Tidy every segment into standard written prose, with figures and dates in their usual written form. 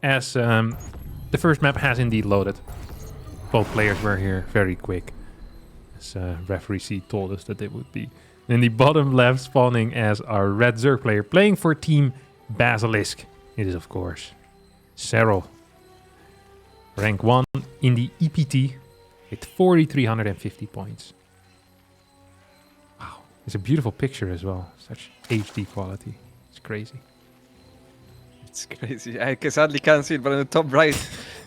as the first map has indeed loaded. Both players were here very quick, as referee C told us that they would be. In the bottom left, spawning as our red Zerg player, playing for Team Basilisk. It is, of course, Serral. Rank 1 in the EPT with 4,350 points. Wow, it's a beautiful picture as well. Such HD quality. It's crazy. It's crazy. I sadly can't see it, but in the top right,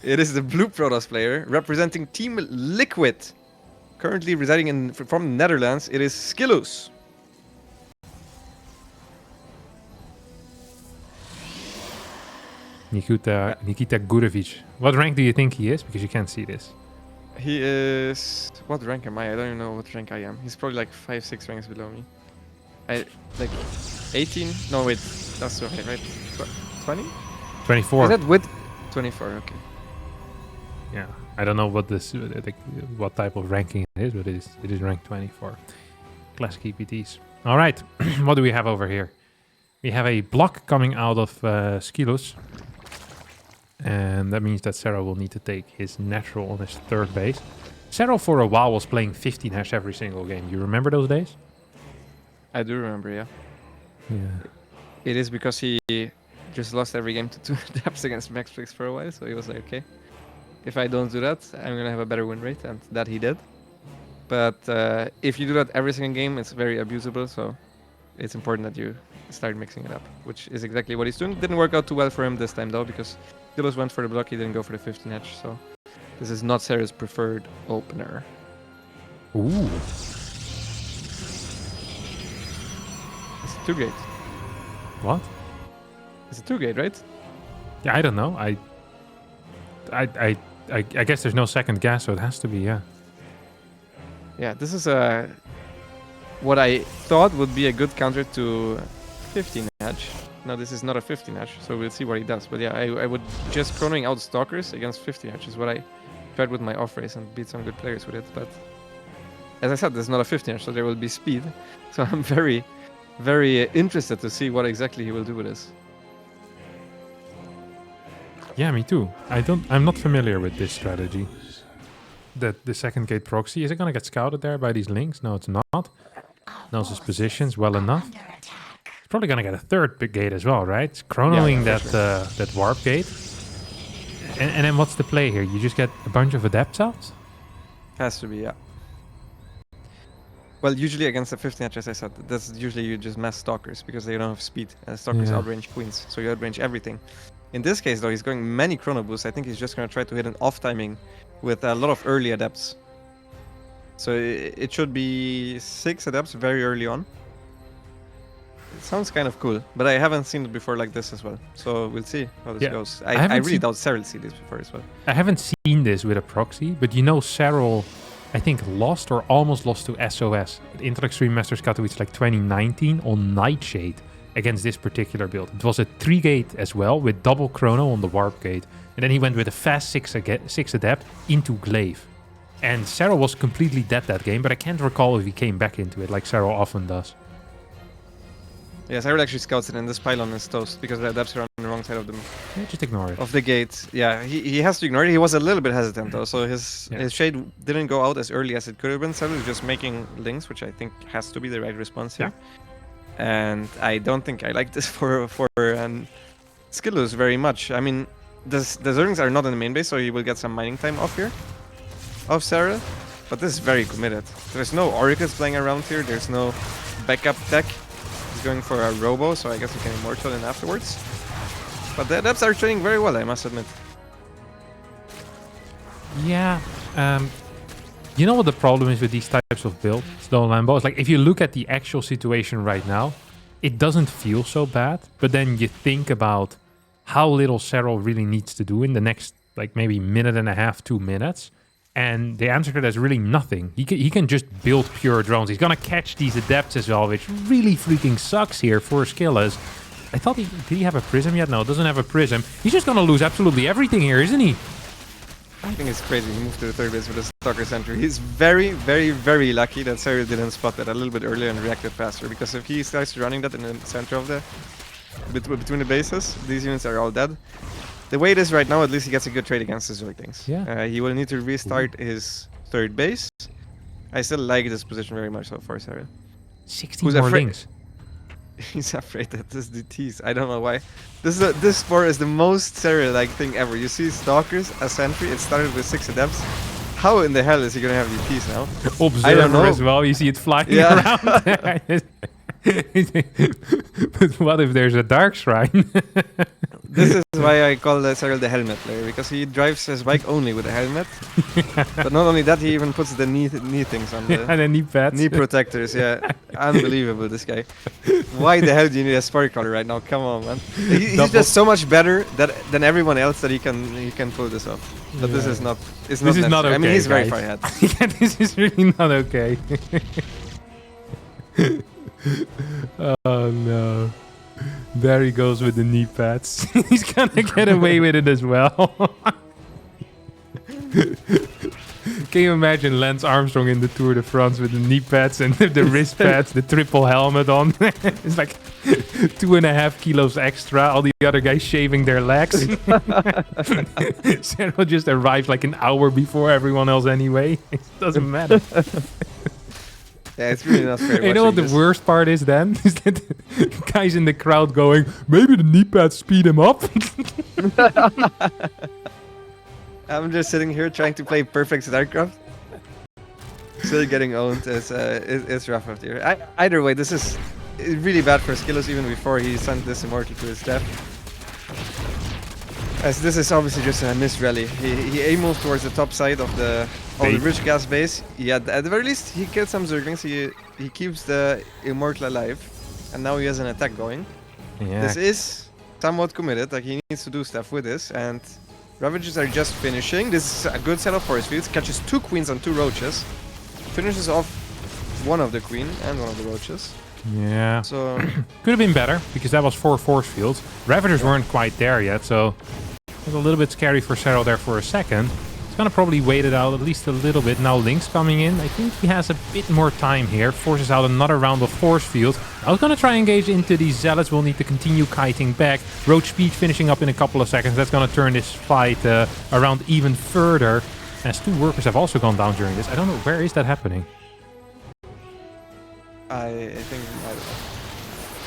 it is the blue Protoss player representing Team Liquid. Currently residing from the Netherlands, it is SKillous. Nikita Gurevic. What rank do you think he is? Because you can't see this. He is... What rank am I? I don't even know what rank I am. He's probably like 5-6 ranks below me. Like 18? No, wait. That's okay, right? 20? 24. Is that with 24? Okay. Yeah, I don't know what this, what type of ranking it is, but it is rank 24. Classic EPTs. All right, what do we have over here? We have a block coming out of SKillous, and that means that Serral will need to take his natural on his third base. Serral for a while was playing 15 hash every single game. You remember those days? I do remember, yeah. Yeah. It is because he just lost every game to 2 depths against MaxFlix for a while, so he was like, okay, if I don't do that, I'm gonna have a better win rate, and that he did. But if you do that every single game, it's very abusable, so it's important that you start mixing it up, which is exactly what he's doing. Didn't work out too well for him this time, though, because SKillous went for the block, he didn't go for the 15 edge, so this is not Serral's preferred opener. Ooh. It's a 2-gate. What? It's a 2-gate, right? Yeah, I don't know. I guess there's no second gas, so it has to be, yeah. Yeah, this is what I thought would be a good counter to 15 edge. Now this is not a 15 edge, so we'll see what he does. But yeah, I would just chronoing out stalkers against 15 edge is what I tried with my off race and beat some good players with it. But as I said, this is not a 15 edge, so there will be speed. So I'm very, very interested to see what exactly he will do with this. Yeah, me too. I'm not familiar with this strategy. That the second gate proxy, is it gonna get scouted there by these links? No, it's not. Knows his positions well enough. It's probably gonna get a third big gate as well, right? It's chronoing that warp gate. And then what's the play here? You just get a bunch of adepts out? Has to be, yeah. Well, usually against the 15 edge, as I said, that's usually you just mass stalkers because they don't have speed. Stalkers outrange queens, so you outrange everything. In this case, though, he's going many chrono boosts. I think he's just going to try to hit an off timing with a lot of early adepts. So it should be 6 adepts very early on. It sounds kind of cool, but I haven't seen it before like this as well. So we'll see how this goes. I really doubt Serral see this before as well. I haven't seen this with a proxy, but you know Serral, I think, lost or almost lost to SOS at Inter Extreme Masters Katowice like 2019 on Nightshade against this particular build. It was a 3-gate as well with double chrono on the warp gate. And then he went with a fast 6 adept into Glaive. And Serral was completely dead that game, but I can't recall if he came back into it like Serral often does. Yeah, Serral actually scouts it, and this pylon is toast because the adepts are on the wrong side of the just ignore it. Of the gate. Yeah, he has to ignore it. He was a little bit hesitant though, so his shade didn't go out as early as it could have been. Serral is just making links, which I think has to be the right response here. Yeah. And I don't think I like this for SKillous very much. I mean, the Zerglings are not in the main base, so you will get some mining time off here of Serral, but this is very committed. There's no Oracles playing around here. There's no backup tech. He's going for a Robo, so I guess he can Immortal in afterwards. But the adepts are trading very well, I must admit. Yeah. You know what the problem is with these types of builds, though, Lambo? It's like if you look at the actual situation right now, it doesn't feel so bad. But then you think about how little Serral really needs to do in the next, like, maybe minute and a half, 2 minutes. And the answer to that is really nothing. He can just build pure drones. He's going to catch these adepts as well, which really freaking sucks here for SKillous. I thought did he have a prism yet? No, it doesn't have a prism. He's just going to lose absolutely everything here, isn't he? I think it's crazy. He moved to the third base with a Stalker Sentry. He's very, very, very lucky that Serral didn't spot that a little bit earlier and reacted faster. Because if he starts running that in the center of the between the bases, these units are all dead. the way it is right now, at least he gets a good trade against the Zerglings. Yeah. He will need to restart his third base. I still like this position very much so far, Serral. 16 more links. He's afraid that this DTs. I don't know why. This sport is the most Serral-like thing ever. You see Stalkers, a sentry. It started with 6 adepts. How in the hell is he gonna have DTs now? Observer as well. You see it flying around. But what if there's a dark shrine? This is why I call Serral the helmet player, because he drives his bike only with a helmet. But not only that, he even puts the knee things on the and the knee pads. knee protectors. Yeah, unbelievable, this guy. Why the hell do you need a spark collar right now? Come on, man. He's just so much better than everyone else that he can pull this off. But this is not. This is not okay. I mean, he's very far ahead. Yeah, this is really not okay. Oh no. There he goes with the knee pads. He's gonna get away with it as well. Can you imagine Lance Armstrong in the Tour de France with the knee pads and the wrist pads, the triple helmet on? It's like 2.5 kilos extra. All the other guys shaving their legs. Serral just arrived like an hour before everyone else anyway. It doesn't matter. Yeah, it's really not fair. You know what the worst part is then? Is that guys in the crowd going, maybe the knee pads speed him up? I'm just sitting here trying to play perfect StarCraft. Still getting owned. It's rough out here. Either way, this is really bad for SKillous even before he sent this Immortal to his death. As this is obviously just a missed rally. He aims towards the top side of the rich gas base. Yeah, at the very least he killed some Zerglings. He keeps the Immortal alive, and now he has an attack going. Yeah. This is somewhat committed. Like, he needs to do stuff with this, and Ravagers are just finishing. This is a good setup for his fields. Catches 2 queens and 2 roaches. Finishes off one of the queen and one of the roaches. Yeah. So could have been better because that was 4 force fields. Ravagers weren't quite there yet, so it was a little bit scary for Serral there for a second. He's gonna probably wait it out at least a little bit. Now Link's coming in. I think he has a bit more time here. Forces out another round of force field. I was gonna try and engage into these zealots. We'll need to continue kiting back. Roach speed finishing up in a couple of seconds. That's gonna turn this fight around even further. As 2 workers have also gone down during this. I don't know, where is that happening? I think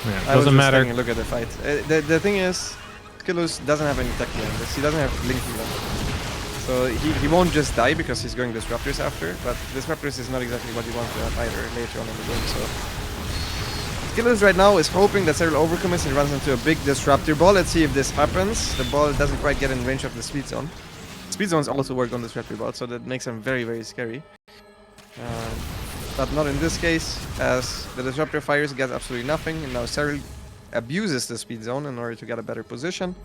Yeah, I was doesn't just matter. taking a look at the fight. The thing is, SKillous doesn't have any tech behind this. He doesn't have linking them. So he won't just die because he's going Disruptors after, but Disruptors is not exactly what you want to have either later on in the game. So SKillous right now is hoping that Serral overcommits and runs into a big Disruptor ball. Let's see if this happens. The ball doesn't quite get in range of the Speed Zone. Speed Zones also work on Disruptor ball, so that makes him very, very scary. But not in this case, as the Disruptor fires, gets absolutely nothing, and now Serral abuses the Speed Zone in order to get a better position.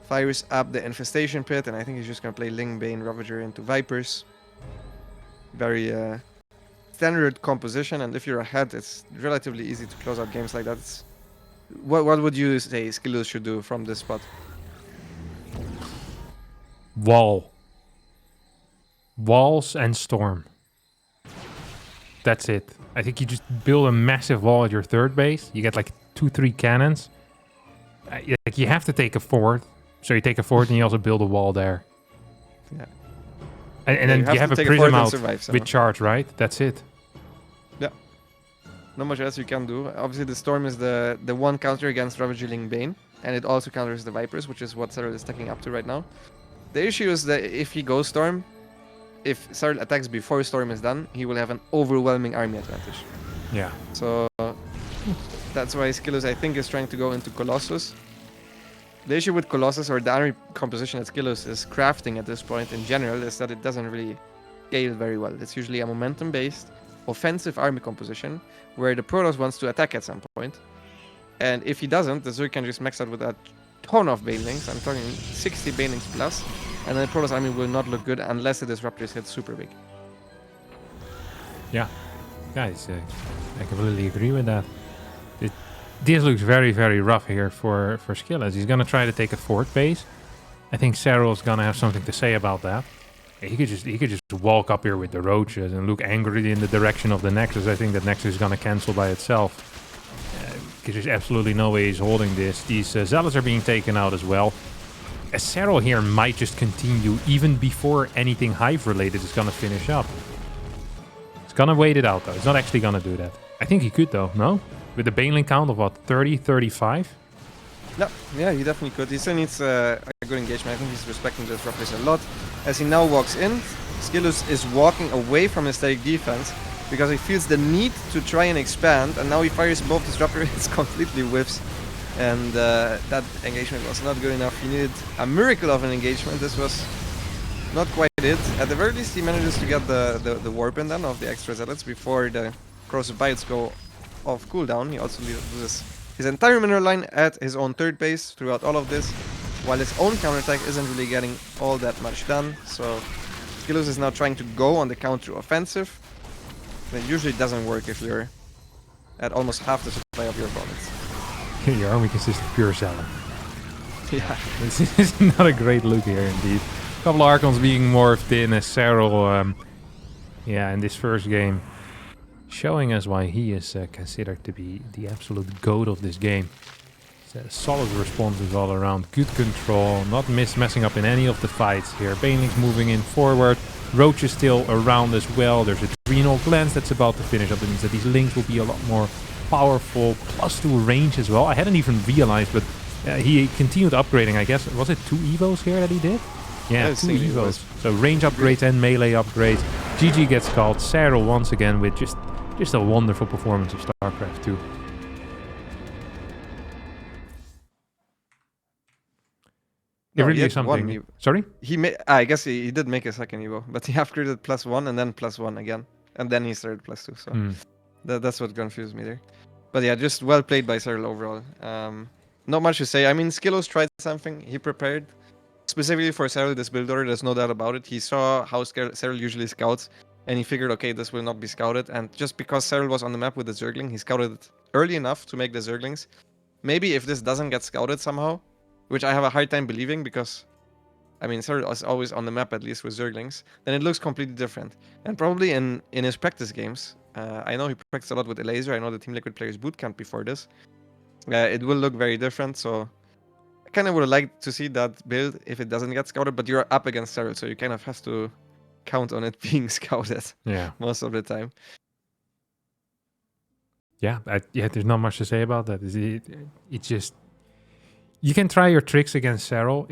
Fires up the Infestation Pit, and I think he's just going to play Ling, Bane, Ravager into Vipers. Very standard composition, and if you're ahead, it's relatively easy to close out games like that. What would you say SKillous should do from this spot? Wall. Walls and Storm. That's it. I think you just build a massive wall at your third base. You get like 2-3 cannons. Like you have to take a fort. So you take a fort and you also build a wall there. Yeah. And then you have a prism out with charge, right? That's it. Yeah. Not much else you can do. Obviously the Storm is the one counter against Ravager Ling Bane. And it also counters the Vipers, which is what Serral is stacking up to right now. The issue is that if he goes Storm, if Serral attacks before Storm is done, he will have an overwhelming army advantage. Yeah. So that's why SKillous, I think, is trying to go into Colossus. The issue with Colossus, or the army composition at SKillous, is crafting at this point in general, is that it doesn't really scale very well. It's usually a momentum-based, offensive army composition, where the Protoss wants to attack at some point. And if he doesn't, the Zerg can just max out with a ton of Banelings. I'm talking 60 Banelings plus. And then the Protoss army will not look good unless the Disruptors hit super big. Yeah. Guys, I completely agree with that. This looks very, very rough here for SKillous. He's going to try to take a fort base. I think Serral's going to have something to say about that. He could just walk up here with the roaches and look angrily in the direction of the Nexus. I think that Nexus is going to cancel by itself. Because there's absolutely no way he's holding this. These Zealots are being taken out as well. Serral here might just continue even before anything Hive related is going to finish up. It's going to wait it out though. It's not actually going to do that. I think he could though, no? With the Baneling count of what, 30, 35? No, yeah, he definitely could. He still needs a good engagement. I think he's respecting the disruptors a lot. As he now walks in, SKillous is walking away from his static defense because he feels the need to try and expand, and now he fires both disruptors. It's completely whiffs. And that engagement was not good enough. He needed a miracle of an engagement. This was not quite it. At the very least, he manages to get the warp in then of the extra zealots before the corrosive bites go off cooldown. He also loses his entire mineral line at his own third base throughout all of this, while his own counterattack isn't really getting all that much done. So SKillous is now trying to go on the counter offensive. It usually doesn't work if you're at almost half the supply of your opponents. Your army consists of pure Serral. Yeah. This is not a great look here indeed. A couple of Archons being morphed in as Serral, in this first game. Showing us why he is considered to be the absolute GOAT of this game. Solid responses all around, good control, not messing up in any of the fights here. Baneling's moving in forward, Roach is still around as well. There's a Adrenal Glance that's about to finish up. That means that these links will be a lot more powerful, +2 range as well. I hadn't even realized, but he continued upgrading, I guess. Was it 2 Evos here that he did? Yeah, 2 Evos. So range upgrades and melee upgrades. GG gets called. Serral once again with just a wonderful performance of StarCraft II. No, really is something. Sorry? I guess he did make a second Evo, but he upgraded +1 and then +1 again. And then he started +2, so that's what confused me there. But yeah, just well played by Serral overall. Not much to say. I mean, SKillous tried something. He prepared specifically for Serral this build order. There's no doubt about it. He saw how Serral usually scouts, and he figured, okay, this will not be scouted. And just because Serral was on the map with the Zergling, he scouted it early enough to make the Zerglings. Maybe if this doesn't get scouted somehow, which I have a hard time believing because, I mean, Serral is always on the map, at least with Zerglings, then it looks completely different. And probably in his practice games, I know he practiced a lot with Elaser. I know the Team Liquid players bootcamp before this. It will look very different, so I kind of would have liked to see that build if it doesn't get scouted, but you're up against Serral, so you kind of have to count on it being scouted most of the time. Yeah, there's not much to say about that. It's just... You can try your tricks against Serral.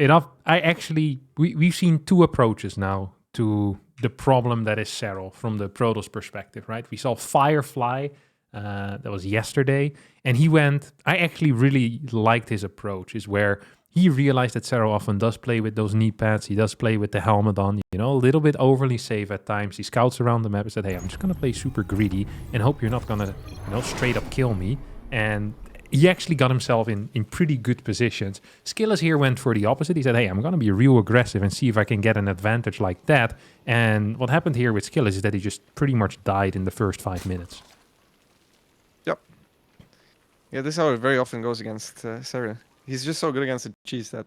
We've seen 2 approaches now to the problem that is Serral from the Protoss perspective, right? We saw Firefly, that was yesterday, and he went... I actually really liked his approach, is where he realized that Serral often does play with those knee pads, he does play with the helmet on, a little bit overly safe at times. He scouts around the map and said, hey, I'm just going to play super greedy and hope you're not going to, straight up kill me. And he actually got himself in pretty good positions. SKillous here went for the opposite. He said, hey, I'm going to be real aggressive and see if I can get an advantage like that. And what happened here with SKillous is that he just pretty much died in the first 5 minutes. Yep. Yeah, this is how it very often goes against Serral. He's just so good against the cheese that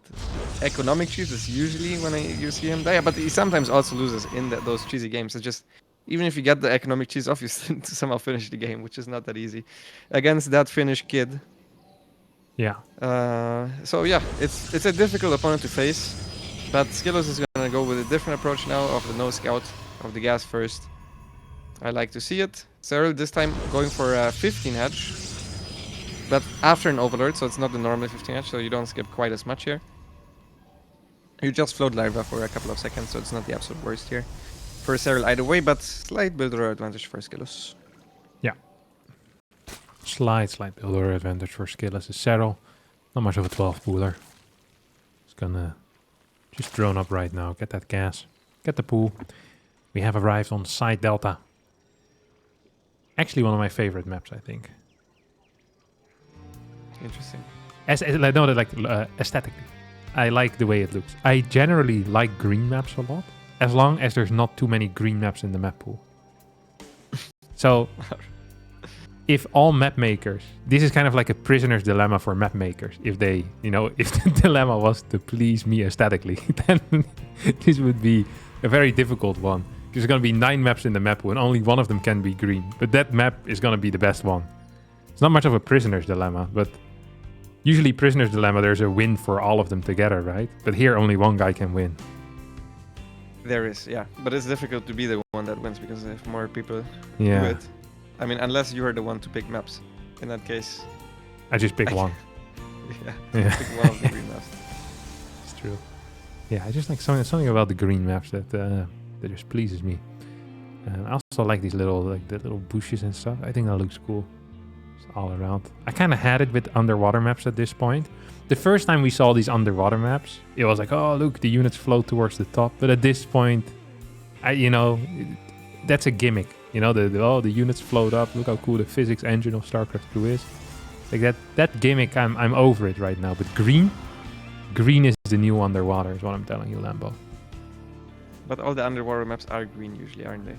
economic cheese is usually when you see him die. But he sometimes also loses in those cheesy games. It's just, even if you get the economic cheese off, you still somehow finish the game, which is not that easy. Against that Finnish kid. Yeah. So yeah, it's a difficult opponent to face. But SKillous is going to go with a different approach now of the no scout, of the gas first. I like to see it. Serral this time going for a 15 hedge. But after an overlord, so it's not the normal 15 hedge, so you don't skip quite as much here. You just float Larva for a couple of seconds, so it's not the absolute worst here for Serral either way, but slight builder advantage for SKillous. Yeah. Slight builder advantage for SKillous is Serral. Not much of a 12 pooler. It's gonna just drone up right now, get that gas, get the pool. We have arrived on Side Delta. Actually one of my favorite maps, I think. Interesting. Aesthetically, I like the way it looks. I generally like green maps a lot, as long as there's not too many green maps in the map pool. So, if all map makers, this is kind of like a prisoner's dilemma for map makers. If they, if the dilemma was to please me aesthetically, then this would be a very difficult one. There's going to be 9 maps in the map pool, and only one of them can be green. But that map is going to be the best one. It's not much of a prisoner's dilemma, but Usually Prisoner's Dilemma, there's a win for all of them together, right? But here only one guy can win. There is, yeah. But it's difficult to be the one that wins because if more people do Yeah. it. I mean, unless you are the one to pick maps. In that case, I just pick one. yeah. Pick one of the green maps. It's true. Yeah, I just like something about the green maps that just pleases me. I also like these little the little bushes and stuff. I think that looks cool. Just all around. I kind of had it with underwater maps at this point. The first time we saw these underwater maps, it was like, oh look, the units float towards the top. But at this point, that's a gimmick. You know, the units float up. Look how cool the physics engine of StarCraft II is. Like that gimmick, I'm over it right now. But green is the new underwater, is what I'm telling you, Lambo. But all the underwater maps are green usually, aren't they?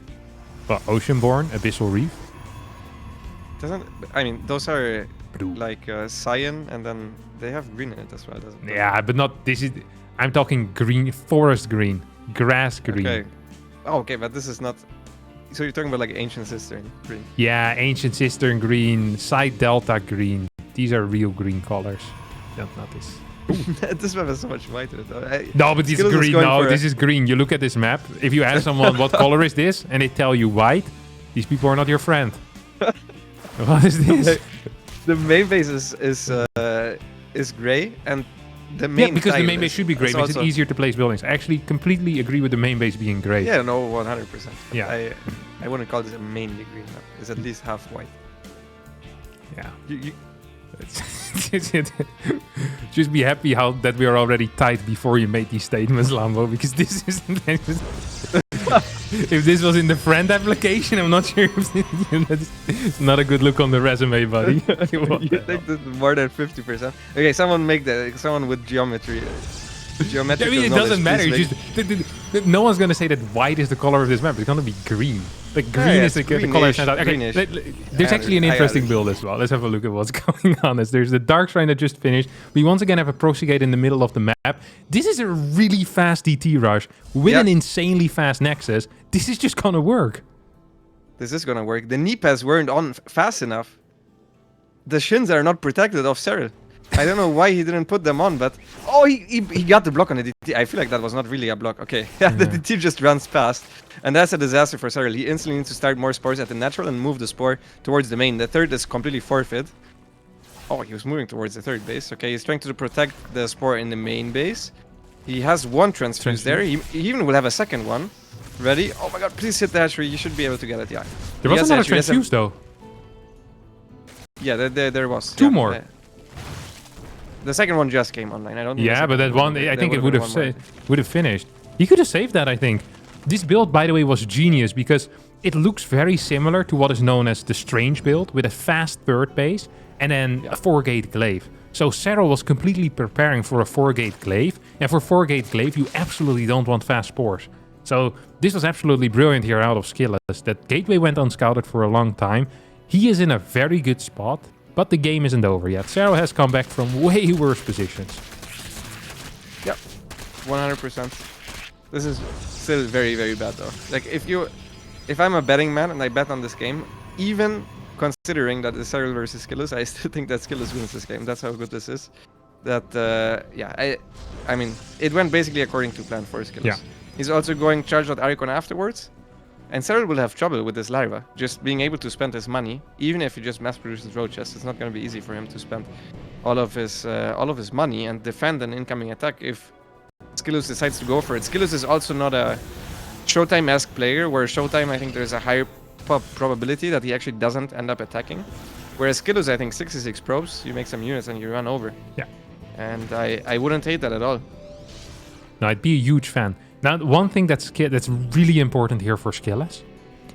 Well, Oceanborn, Abyssal Reef. I mean, those are Blue. like cyan, and then they have green in it as well, doesn't it? Yeah, but not this is. I'm talking green, forest green, grass green. Okay. Oh, okay, but this is not. So you're talking about like ancient cistern green. Yeah, ancient cistern green, side delta green. These are real green colors. Don't notice. This map is so much whiter though. No, but this is green. No, this is green. You look at this map. If you ask someone what color is this, and they tell you white, these people are not your friend. What is this? The main base is gray, and the main because the tile main base should be gray. Makes it easier to place buildings. I actually completely agree with the main base being gray. Yeah, no, 100%. Yeah. I wouldn't call this a mainly green map. It's at least half white. Yeah. You Just be happy that we are already tight before you made these statements, Lambo, because this isn't. If this was in the friend application, I'm not sure if it's not a good look on the resume, buddy. You think this is more than 50%? Okay, someone with geometry. Geometrical I mean, it knowledge, doesn't matter. please Just, no one's going to say that white is the color of this map. It's going to be green. Like green is the color. Okay, there's actually an interesting build as well. Let's have a look at what's going on. There's the Dark Shrine that just finished. We once again have a Prosegate in the middle of the map. This is a really fast DT rush with an insanely fast Nexus. This is just going to work. This is going to work. The knee pads weren't on fast enough. The shins are not protected off Serral. I don't know why he didn't put them on, but... Oh, he got the block on the DT. I feel like that was not really a block. Okay, the DT just runs past. And that's a disaster for Serral. He instantly needs to start more spores at the natural and move the spore towards the main. The third is completely forfeit. Oh, he was moving towards the third base. Okay, he's trying to protect the spore in the main base. He has one transfuse there. He even will have a second one. Ready? Oh my god, please hit the hatchery. You should be able to get it, yeah. There was another transfuse, though. Yeah, there was. Two more. The second one just came online. I don't. Yeah, but that one, I think it would have finished. He could have saved that, I think. This build, by the way, was genius because it looks very similar to what is known as the Strange build with a fast third base and then a 4-gate glaive. So Serral was completely preparing for a 4-gate glaive, and for 4-gate glaive, you absolutely don't want fast spores. So this was absolutely brilliant here out of SKillous. That gateway went unscouted for a long time. He is in a very good spot. But the game isn't over yet. Serral has come back from way worse positions. Yep, 100%. This is still very, very bad though. Like if I'm a betting man and I bet on this game, even considering that it's Serral versus SKillous, I still think that SKillous wins this game. That's how good this is. That I mean, it went basically according to plan for SKillous. Yeah. He's also going charge.aricon afterwards. And Serral will have trouble with this Lyra, just being able to spend his money, even if he just mass produces roaches. It's not going to be easy for him to spend all of his money and defend an incoming attack if SKillous decides to go for it. SKillous is also not a Showtime-esque player, where Showtime, I think there's a higher probability that he actually doesn't end up attacking. Whereas SKillous, I think 66 probes, you make some units and you run over. Yeah. And I wouldn't hate that at all. No, I'd be a huge fan. Now, one thing that's really important here for SKillous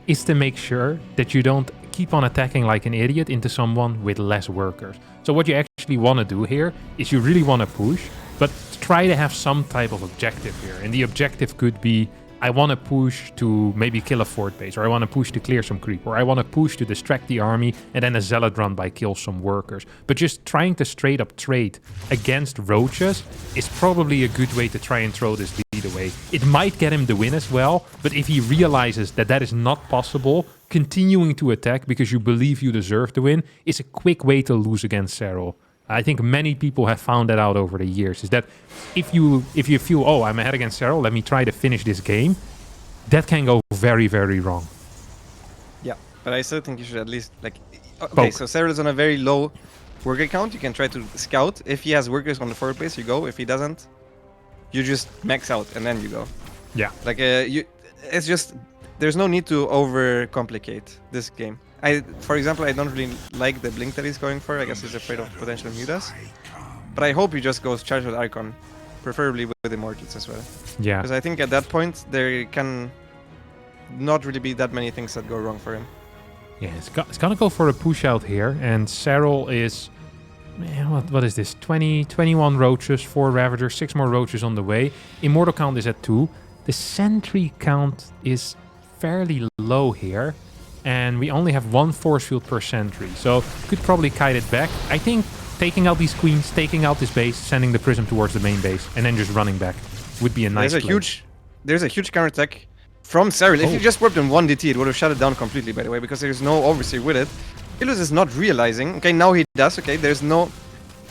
is to make sure that you don't keep on attacking like an idiot into someone with less workers. So what you actually want to do here is you really want to push, but try to have some type of objective here. And the objective could be, I want to push to maybe kill a fort base, or I want to push to clear some creep, or I want to push to distract the army and then a zealot run by kill some workers. But just trying to straight up trade against roaches is probably a good way to try and throw this lead away. It might get him the win as well, but if he realizes that that is not possible, continuing to attack because you believe you deserve the win is a quick way to lose against Serral. I think many people have found that out over the years, is that if you feel, oh, I'm ahead against Serral, let me try to finish this game, that can go very, very wrong. Yeah, but I still think you should at least, like... Okay, Poke. so Serral is on a very low worker count. You can try to scout. If he has workers on the forward base, you go. If he doesn't, you just max out and then you go. Yeah. Like, it's just... There's no need to overcomplicate this game. For example, I don't really like the blink that he's going for. I guess he's afraid of potential mutas. But I hope he just goes charge with Icon, preferably with Immortals as well. Yeah. Because I think at that point, there can not really be that many things that go wrong for him. Yeah, it's gonna go for a push out here, and Serral is... Man, what is this? 21 roaches, 4 Ravagers, 6 more roaches on the way. Immortal count is at 2. The sentry count is fairly low here, and we only have 1 force field per sentry, so could probably kite it back. I think taking out these queens, taking out this base, sending the prism towards the main base, and then just running back would be a nice play. There's a huge counterattack from Serral. If you just warped in 1 DT, it would have shut it down completely, by the way, because there's no Overseer with it. SKillous is not realizing. Okay, now he does. Okay, there's no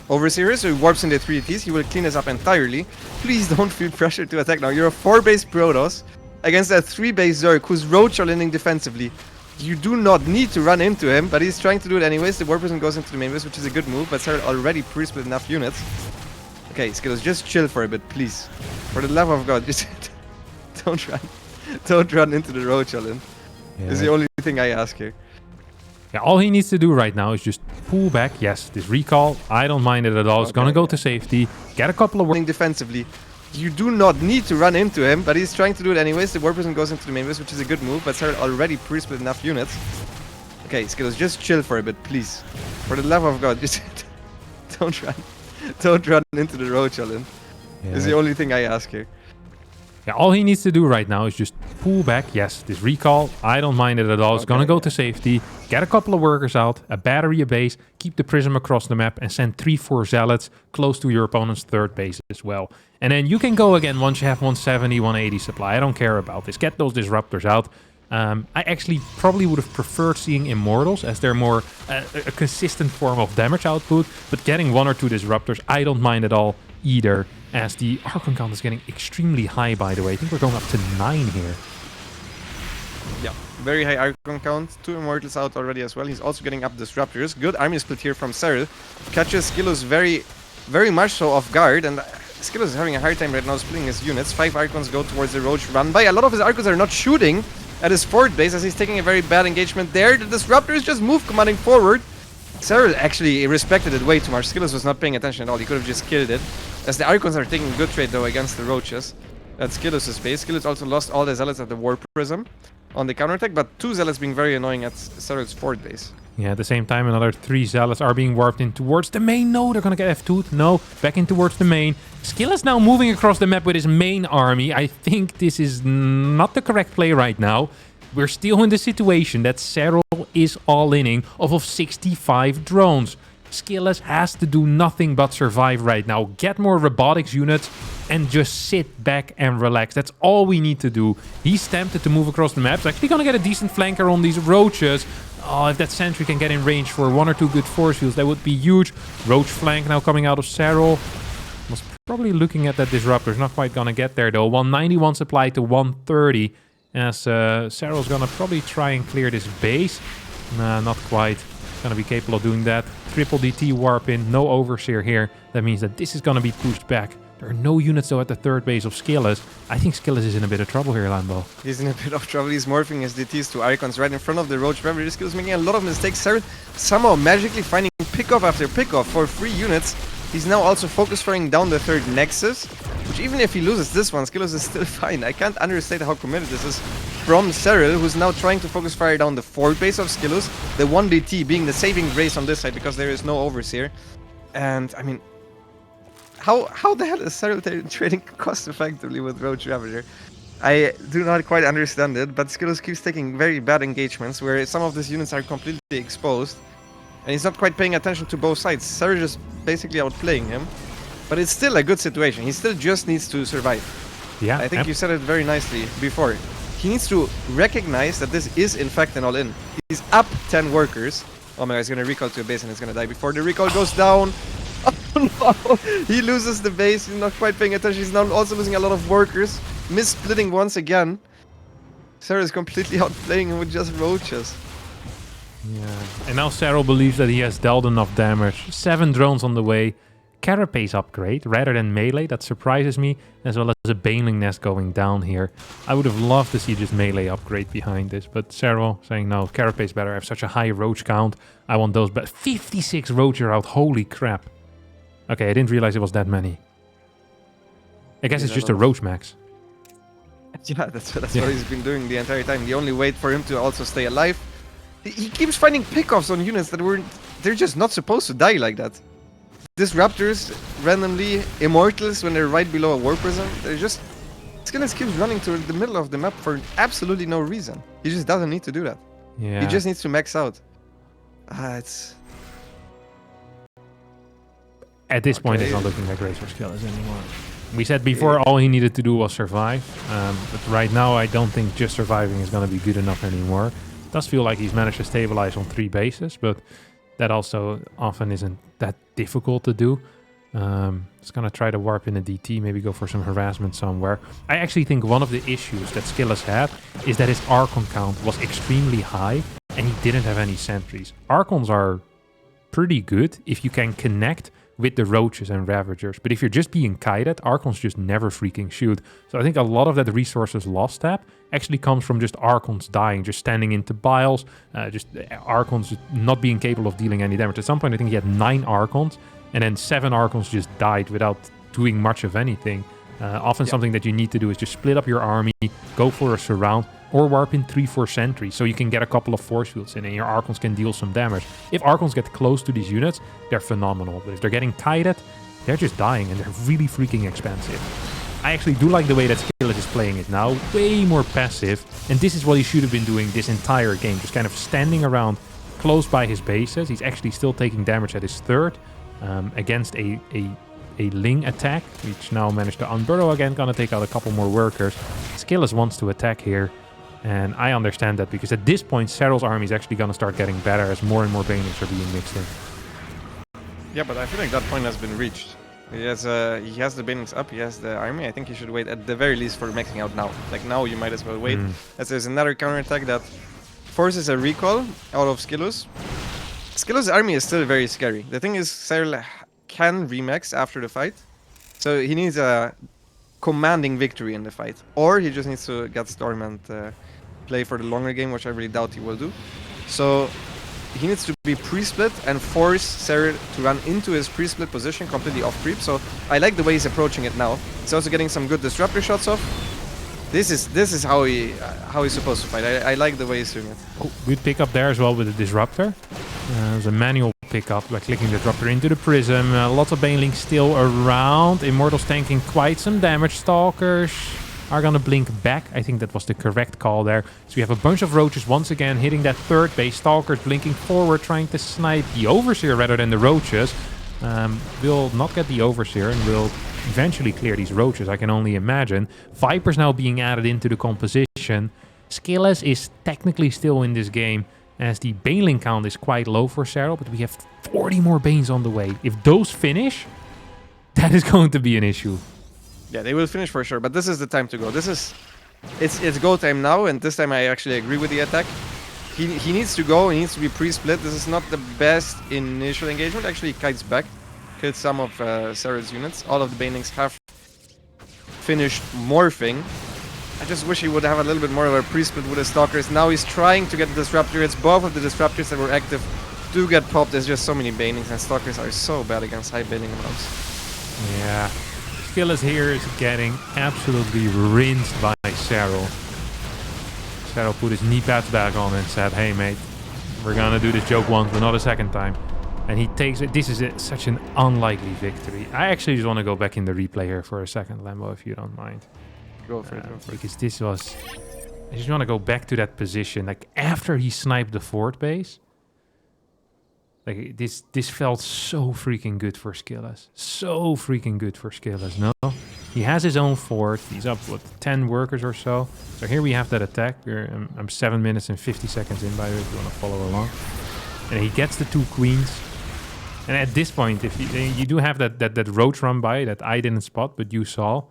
Overseer, so he warps into 3 DTs. He will clean this up entirely. Please don't feel pressure to attack now. You're a 4-base Protoss against a 3-base Zerg who's roach all-inning defensively. You do not need to run into him, but he's trying to do it anyways. The warp prism goes into the main base, which is a good move, but Serral already pre-split enough units. Okay, SKillous, just chill for a bit, please. For the love of God, just don't run. Don't run into the roach all-in. Yeah. Is the only thing I ask here. Yeah, all he needs to do right now is just pull back. Yes, this recall, I don't mind it at all. It's gonna go to safety. Get a couple of defensively. You do not need to run into him, but he's trying to do it anyways. The warp prism goes into the main base, which is a good move, but Serral already pre-split enough units. Okay, SKillous, just chill for a bit, please. For the love of God, just don't run. Don't run into the roach all-in. Yeah. Is the only thing I ask here. Yeah, all he needs to do right now is just pull back. Yes, this recall, I don't mind it at all. It's gonna go to safety. Get a couple of workers out, a battery, a base, keep the prism across the map, and send 3-4 zealots close to your opponent's 3rd base as well. And then you can go again once you have 170, 180 supply. I don't care about this. Get those disruptors out. I actually probably would have preferred seeing Immortals, as they're more a consistent form of damage output, but getting 1 or 2 disruptors, I don't mind at all either, as the Archon count is getting extremely high, by the way. I think we're going up to 9 here. Yeah, very high Archon count. 2 Immortals out already as well. He's also getting up disruptors. Good army split here from Serral. Catches SKillous very much so off guard, and SKillous is having a hard time right now splitting his units. 5 Archons go towards the Roach run by. A lot of his Archons are not shooting at his forward base, as he's taking a very bad engagement there. The disruptors just move commanding forward. Serral actually respected it way too much. SKillous was not paying attention at all. He could have just killed it. As the Archons are taking good trade though against the Roaches. That's SKillous' base. SKillous also lost all the Zealots at the Warp Prism on the counterattack, but 2 Zealots being very annoying at Serral's forward base. Yeah, at the same time, another 3 Zealots are being warped in towards the main. No, they're gonna get F2'd. No, back in towards the main. SKillous now moving across the map with his main army. I think this is not the correct play right now. We're still in the situation that Serral is all-inning of 65 drones. SKillous has to do nothing but survive right now. Get more robotics units and just sit back and relax. That's all we need to do. He's tempted to move across the map. He's actually gonna get a decent flanker on these roaches. Oh, if that sentry can get in range for 1 or 2 good force fields, that would be huge. Roach flank now coming out of Serral. Was probably looking at that disruptor. Not quite gonna get there though. 191 supply to 130. As Serral's gonna probably try and clear this base. Nah, not quite. Gonna be capable of doing that. Triple DT warp in, no Overseer here. That means that this is gonna be pushed back. There are no units though at the 3rd base of SKillous. I think SKillous is in a bit of trouble here, Lambo. He's in a bit of trouble. He's morphing his DTs to Archons right in front of the Roach Reverie. SKillous making a lot of mistakes. Serral somehow magically finding pickoff after pickoff for 3 units. He's now also focus firing down the 3rd Nexus, which even if he loses this one, SKillous is still fine. I can't understate how committed this is from Serral, who's now trying to focus fire down the 4th base of SKillous, the 1 DT being the saving grace on this side because there is no Overseer. And, I mean, how the hell is Serral trading cost effectively with Roach Ravager? I do not quite understand it, but SKillous keeps taking very bad engagements where some of these units are completely exposed. And he's not quite paying attention to both sides. Serral just basically outplaying him. But it's still a good situation. He still just needs to survive. Yeah, I think you said it very nicely before. He needs to recognize that this is in fact an all-in. He's up 10 workers. Oh my god, he's gonna recall to a base and he's gonna die before the recall goes down. No, he loses the base. He's not quite paying attention. He's now also losing a lot of workers. Miss-splitting once again. Serral is completely outplaying him with just roaches. Yeah. And now Serral believes that he has dealt enough damage. 7 drones on the way. Carapace upgrade rather than melee. That surprises me. As well as a Baneling nest going down here. I would have loved to see just melee upgrade behind this. But Serral saying no, Carapace better. I have such a high roach count. I want those. But 56 roaches are out. Holy crap. Okay, I didn't realize it was that many. I guess it's just a roach max. Yeah, that's what he's been doing the entire time. The only way for him to also stay alive. He keeps finding pickoffs on units that they're just not supposed to die like that. Disruptors, randomly, immortals when they're right below a war prison. They're just... SKillous keeps running to the middle of the map for absolutely no reason. He just doesn't need to do that. Yeah. He just needs to max out. It's... At this point, it's not looking like great for SKillous anymore. We said before all he needed to do was survive. But right now, I don't think just surviving is going to be good enough anymore. It does feel like he's managed to stabilize on 3 bases, but that also often isn't that difficult to do. It's going to try to warp in a DT, maybe go for some harassment somewhere. I actually think one of the issues that SKillous had is that his Archon count was extremely high and he didn't have any sentries. Archons are pretty good if you can connect with the roaches and ravagers, but if you're just being kited, Archons just never freaking shoot. So I think a lot of that resources lost tap actually comes from just Archons dying, just standing into biles, just Archons not being capable of dealing any damage. At some point I think he had 9 Archons, and then 7 Archons just died without doing much of anything. Often something that you need to do is just split up your army, go for a surround, or warp in 3-4 sentries so you can get a couple of force fields in and your Archons can deal some damage. If Archons get close to these units, they're phenomenal. But if they're getting kited, they're just dying and they're really freaking expensive. I actually do like the way that SKillous is playing it now. Way more passive. And this is what he should have been doing this entire game. Just kind of standing around close by his bases. He's actually still taking damage at his 3rd against a Ling attack, which now managed to unburrow again. Gonna take out a couple more workers. SKillous wants to attack here. And I understand that because at this point, Serral's army is actually going to start getting better as more and more Banelings are being mixed in. Yeah, but I feel like that point has been reached. He has the Banelings up, he has the army. I think he should wait at the very least for maxing out now. Like now you might as well wait, as there's another counterattack that forces a recall out of SKillous. SKillous' army is still very scary. The thing is, Serral can remax after the fight. So he needs a commanding victory in the fight. Or he just needs to get Storm and play for the longer game, which I really doubt he will do. So he needs to be pre-split and force Serral to run into his pre-split position completely off creep. So I like the way he's approaching it now. He's also getting some good disruptor shots off. This is how he's supposed to fight. I like the way he's doing it. Oh, good pickup there as well with the disruptor. There's a manual pickup by clicking the disruptor into the prism. Lots of Banelings still around. Immortals tanking quite some damage. Stalkers are gonna blink back. I think that was the correct call there. So we have a bunch of roaches once again hitting that 3rd base. Stalkers blinking forward, trying to snipe the Overseer rather than the roaches. Will not get the Overseer and will eventually clear these roaches, I can only imagine. Vipers now being added into the composition. SKillous is technically still in this game as the Baneling count is quite low for Serral, but we have 40 more Banes on the way. If those finish, that is going to be an issue. Yeah, they will finish for sure, but this is the time to go. It's go time now, and this time I actually agree with the attack. He needs to go, he needs to be pre-split. This is not the best initial engagement. Actually, kites back, kills some of Serral's units. All of the Banelings have finished morphing. I just wish he would have a little bit more of a pre-split with the Stalkers. Now he's trying to get the Disruptor. It's both of the Disruptors that were active do get popped. There's just so many Banelings, and Stalkers are so bad against high Baneling amounts. Yeah. SKillous here is getting absolutely rinsed by Serral. Serral put his knee pads back on and said, hey mate, we're gonna do this joke once but not a second time. And he takes it. This is such an unlikely victory. I actually just want to go back in the replay here for a second, Lambo, if you don't mind. Go for it. Because this was... I just want to go back to that position. Like, after he sniped the 4th base, like, this felt so freaking good for SKillous. So freaking good for SKillous, no? He has his own 4th. He's up, what, 10 workers or so. So here we have that attack. I'm 7 minutes and 50 seconds in, by the way, if you want to follow along. And he gets the 2 queens. And at this point, if you do have that roach run by that I didn't spot, but you saw.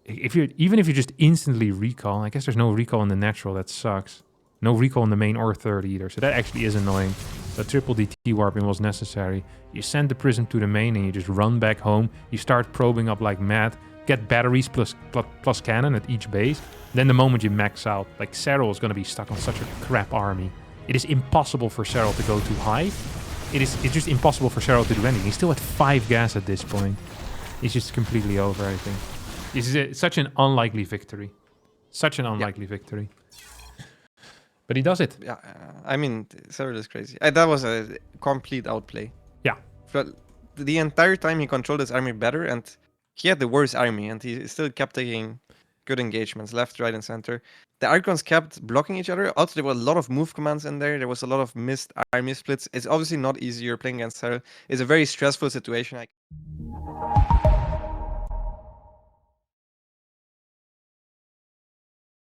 Even if you just instantly recall, I guess there's no recall in the natural. That sucks. No recall in the main or third either, so that actually is annoying. The triple DT warping was necessary. You send the prism to the main and you just run back home. You start probing up like mad. Get batteries plus cannon at each base. Then the moment you max out, like Serral is going to be stuck on such a crap army. It is impossible for Serral to go too high. It's just impossible for Serral to do anything. He's still at 5 gas at this point. He's just completely over, I think. This is such an unlikely victory. Such an unlikely victory. But he does it. Yeah, I mean, Serral is crazy. That was a complete outplay. Yeah. But the entire time he controlled his army better, and he had the worst army, and he still kept taking good engagements, left, right, and center. The Archons kept blocking each other. Also, there were a lot of move commands in there. There was a lot of missed army splits. It's obviously not easy. You're playing against Serral. It's a very stressful situation.